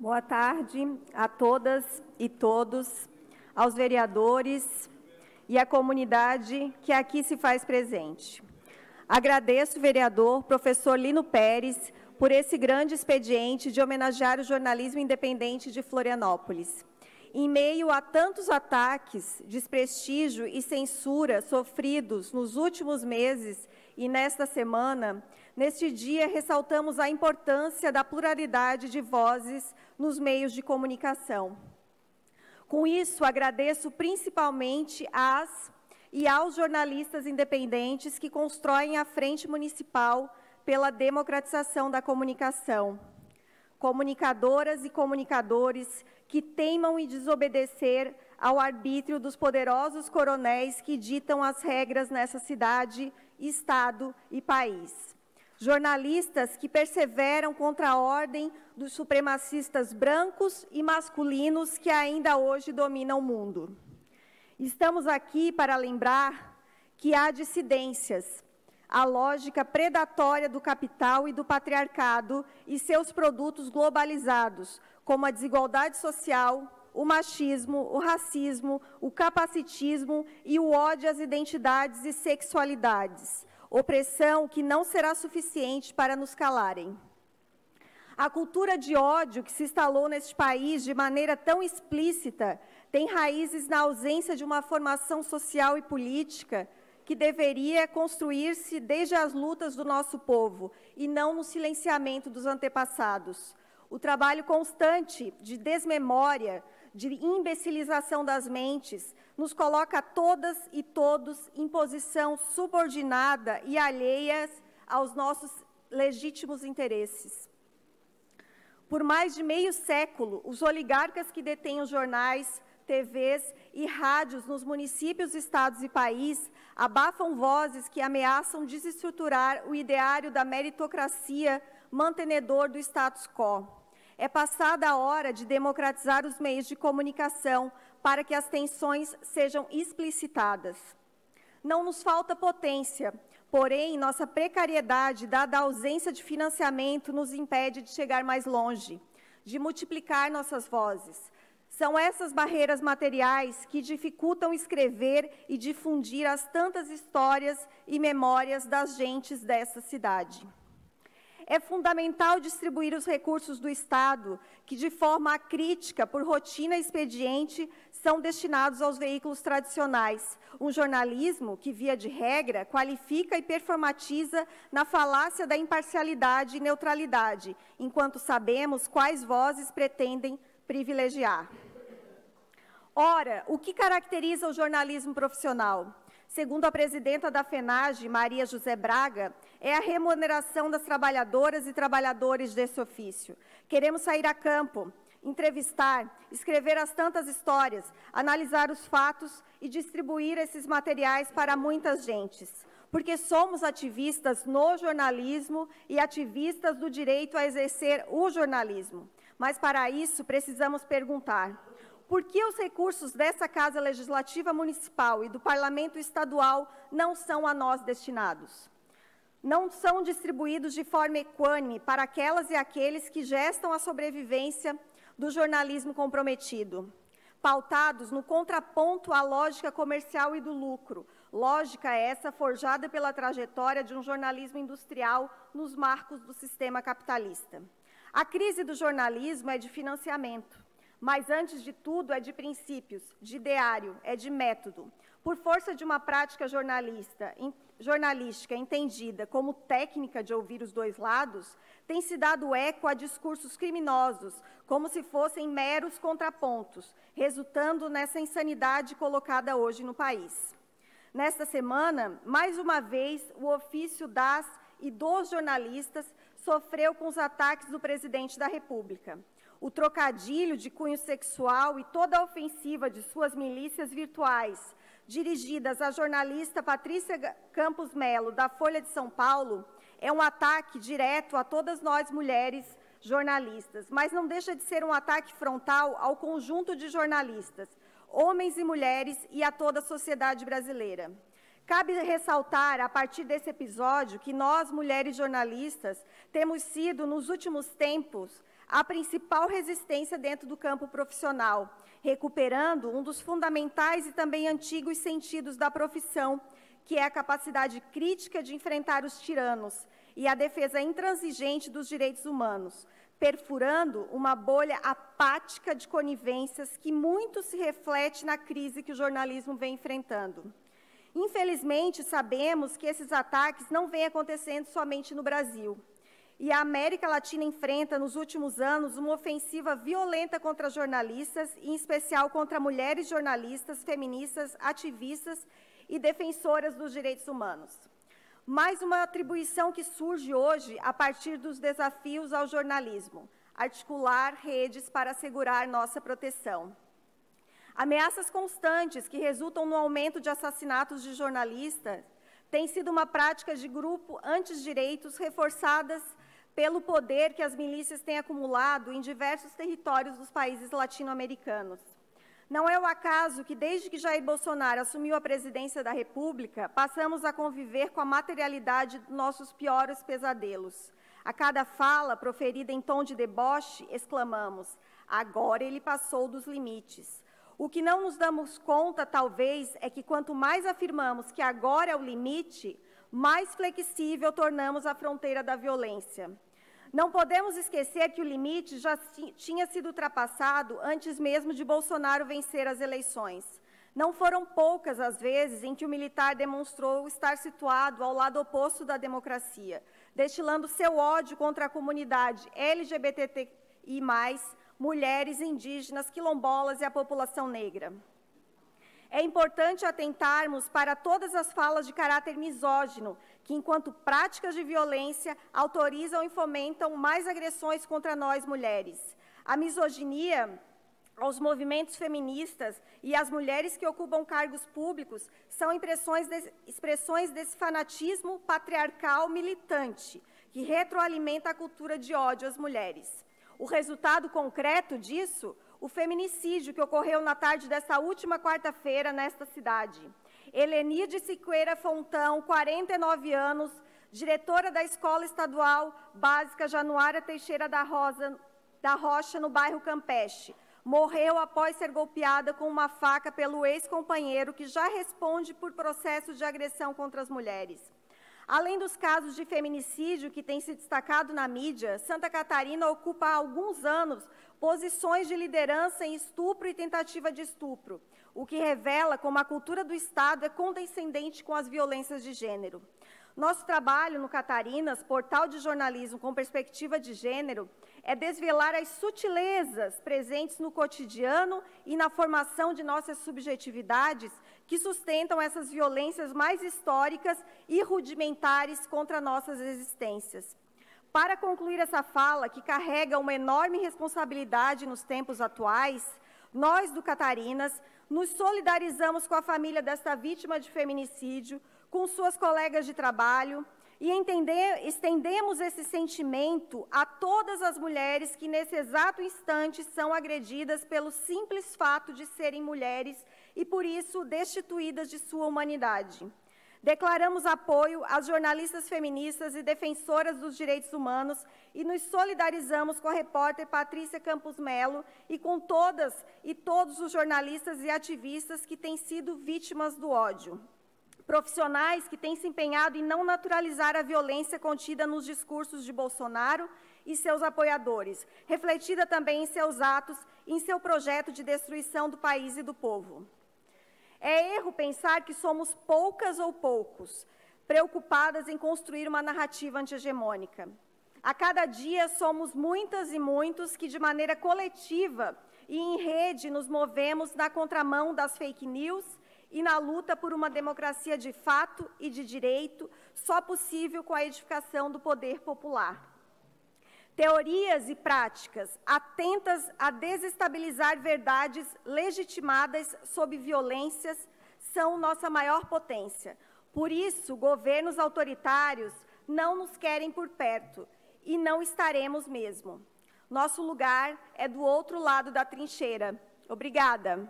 Boa tarde a todas e todos, aos vereadores e à comunidade que aqui se faz presente. Agradeço o vereador professor Lino Pérez por esse grande expediente de homenagear o jornalismo independente de Florianópolis. Em meio a tantos ataques, desprestígio e censura sofridos nos últimos meses e nesta semana, neste dia ressaltamos a importância da pluralidade de vozes nos meios de comunicação. Com isso, agradeço principalmente às e aos jornalistas independentes que constroem a Frente Municipal pela Democratização da Comunicação. Comunicadoras e comunicadores que teimam em desobedecer ao arbítrio dos poderosos coronéis que ditam as regras nessa cidade, estado e país. Jornalistas que perseveram contra a ordem dos supremacistas brancos e masculinos que ainda hoje dominam o mundo. Estamos aqui para lembrar que há dissidências. A lógica predatória do capital e do patriarcado e seus produtos globalizados, como a desigualdade social, o machismo, o racismo, o capacitismo e o ódio às identidades e sexualidades. Opressão que não será suficiente para nos calarem. A cultura de ódio que se instalou neste país de maneira tão explícita tem raízes na ausência de uma formação social e política que deveria construir-se desde as lutas do nosso povo e não no silenciamento dos antepassados. O trabalho constante de desmemória, de imbecilização das mentes, nos coloca todas e todos em posição subordinada e alheias aos nossos legítimos interesses. Por mais de meio século, os oligarcas que detêm os jornais, TVs e rádios nos municípios, estados e país abafam vozes que ameaçam desestruturar o ideário da meritocracia mantenedor do status quo. É passada a hora de democratizar os meios de comunicação para que as tensões sejam explicitadas. Não nos falta potência, porém, nossa precariedade, dada a ausência de financiamento, nos impede de chegar mais longe, de multiplicar nossas vozes. São essas barreiras materiais que dificultam escrever e difundir as tantas histórias e memórias das gentes dessa cidade. É fundamental distribuir os recursos do Estado, que de forma acrítica, por rotina e expediente, são destinados aos veículos tradicionais. Um jornalismo que, via de regra, qualifica e performatiza na falácia da imparcialidade e neutralidade, enquanto sabemos quais vozes pretendem privilegiar. Ora, o que caracteriza o jornalismo profissional? Segundo a presidenta da FENAGE, Maria José Braga, é a remuneração das trabalhadoras e trabalhadores desse ofício. Queremos sair a campo, entrevistar, escrever as tantas histórias, analisar os fatos e distribuir esses materiais para muitas gentes. Porque somos ativistas no jornalismo e ativistas do direito a exercer o jornalismo. Mas, para isso, precisamos perguntar: por que os recursos dessa Casa Legislativa Municipal e do Parlamento Estadual não são a nós destinados? Não são distribuídos de forma equânime para aquelas e aqueles que gestam a sobrevivência do jornalismo comprometido, pautados no contraponto à lógica comercial e do lucro, lógica essa forjada pela trajetória de um jornalismo industrial nos marcos do sistema capitalista. A crise do jornalismo é de financiamento. Mas, antes de tudo, é de princípios, de ideário, é de método. Por força de uma prática jornalística entendida como técnica de ouvir os dois lados, tem se dado eco a discursos criminosos, como se fossem meros contrapontos, resultando nessa insanidade colocada hoje no país. Nesta semana, mais uma vez, o ofício das e dos jornalistas sofreu com os ataques do presidente da República. O trocadilho de cunho sexual e toda a ofensiva de suas milícias virtuais, dirigidas à jornalista Patrícia Campos Melo, da Folha de São Paulo, é um ataque direto a todas nós mulheres jornalistas, mas não deixa de ser um ataque frontal ao conjunto de jornalistas, homens e mulheres, e a toda a sociedade brasileira. Cabe ressaltar, a partir desse episódio, que nós, mulheres jornalistas, temos sido, nos últimos tempos, a principal resistência dentro do campo profissional, recuperando um dos fundamentais e também antigos sentidos da profissão, que é a capacidade crítica de enfrentar os tiranos e a defesa intransigente dos direitos humanos, perfurando uma bolha apática de conivências que muito se reflete na crise que o jornalismo vem enfrentando. Infelizmente, sabemos que esses ataques não vêm acontecendo somente no Brasil. E a América Latina enfrenta, nos últimos anos, uma ofensiva violenta contra jornalistas, em especial contra mulheres jornalistas, feministas, ativistas e defensoras dos direitos humanos. Mais uma atribuição que surge hoje a partir dos desafios ao jornalismo: articular redes para assegurar nossa proteção. Ameaças constantes que resultam no aumento de assassinatos de jornalistas têm sido uma prática de grupo anti-direitos reforçadas pelo poder que as milícias têm acumulado em diversos territórios dos países latino-americanos. Não é o acaso que, desde que Jair Bolsonaro assumiu a presidência da República, passamos a conviver com a materialidade dos nossos piores pesadelos. A cada fala proferida em tom de deboche, exclamamos: agora ele passou dos limites. O que não nos damos conta, talvez, é que quanto mais afirmamos que agora é o limite, mais flexível tornamos a fronteira da violência. Não podemos esquecer que o limite já tinha sido ultrapassado antes mesmo de Bolsonaro vencer as eleições. Não foram poucas as vezes em que o militar demonstrou estar situado ao lado oposto da democracia, destilando seu ódio contra a comunidade LGBTI+, mulheres, indígenas, quilombolas e a população negra. É importante atentarmos para todas as falas de caráter misógino, que, enquanto práticas de violência, autorizam e fomentam mais agressões contra nós, mulheres. A misoginia aos movimentos feministas e às mulheres que ocupam cargos públicos são expressões desse fanatismo patriarcal militante, que retroalimenta a cultura de ódio às mulheres. O resultado concreto disso, o feminicídio que ocorreu na tarde desta última quarta-feira nesta cidade. Helenide Siqueira Fontão, 49 anos, diretora da Escola Estadual Básica Januária Teixeira da Rocha, no bairro Campeche, morreu após ser golpeada com uma faca pelo ex-companheiro, que já responde por processo de agressão contra as mulheres. Além dos casos de feminicídio que têm se destacado na mídia, Santa Catarina ocupa há alguns anos posições de liderança em estupro e tentativa de estupro, o que revela como a cultura do Estado é condescendente com as violências de gênero. Nosso trabalho no Catarinas, portal de jornalismo com perspectiva de gênero, é desvelar as sutilezas presentes no cotidiano e na formação de nossas subjetividades que sustentam essas violências mais históricas e rudimentares contra nossas existências. Para concluir essa fala, que carrega uma enorme responsabilidade nos tempos atuais, nós do Catarinas nos solidarizamos com a família desta vítima de feminicídio, com suas colegas de trabalho, e estendemos esse sentimento a todas as mulheres que, nesse exato instante, são agredidas pelo simples fato de serem mulheres e, por isso, destituídas de sua humanidade. Declaramos apoio às jornalistas feministas e defensoras dos direitos humanos e nos solidarizamos com a repórter Patrícia Campos Melo e com todas e todos os jornalistas e ativistas que têm sido vítimas do ódio. Profissionais que têm se empenhado em não naturalizar a violência contida nos discursos de Bolsonaro e seus apoiadores, refletida também em seus atos e em seu projeto de destruição do país e do povo. É erro pensar que somos poucas ou poucos, preocupadas em construir uma narrativa anti-hegemônica. A cada dia somos muitas e muitos que, de maneira coletiva e em rede, nos movemos na contramão das fake news e na luta por uma democracia de fato e de direito, só possível com a edificação do poder popular. Teorias e práticas atentas a desestabilizar verdades legitimadas sob violências são nossa maior potência. Por isso, governos autoritários não nos querem por perto e não estaremos mesmo. Nosso lugar é do outro lado da trincheira. Obrigada.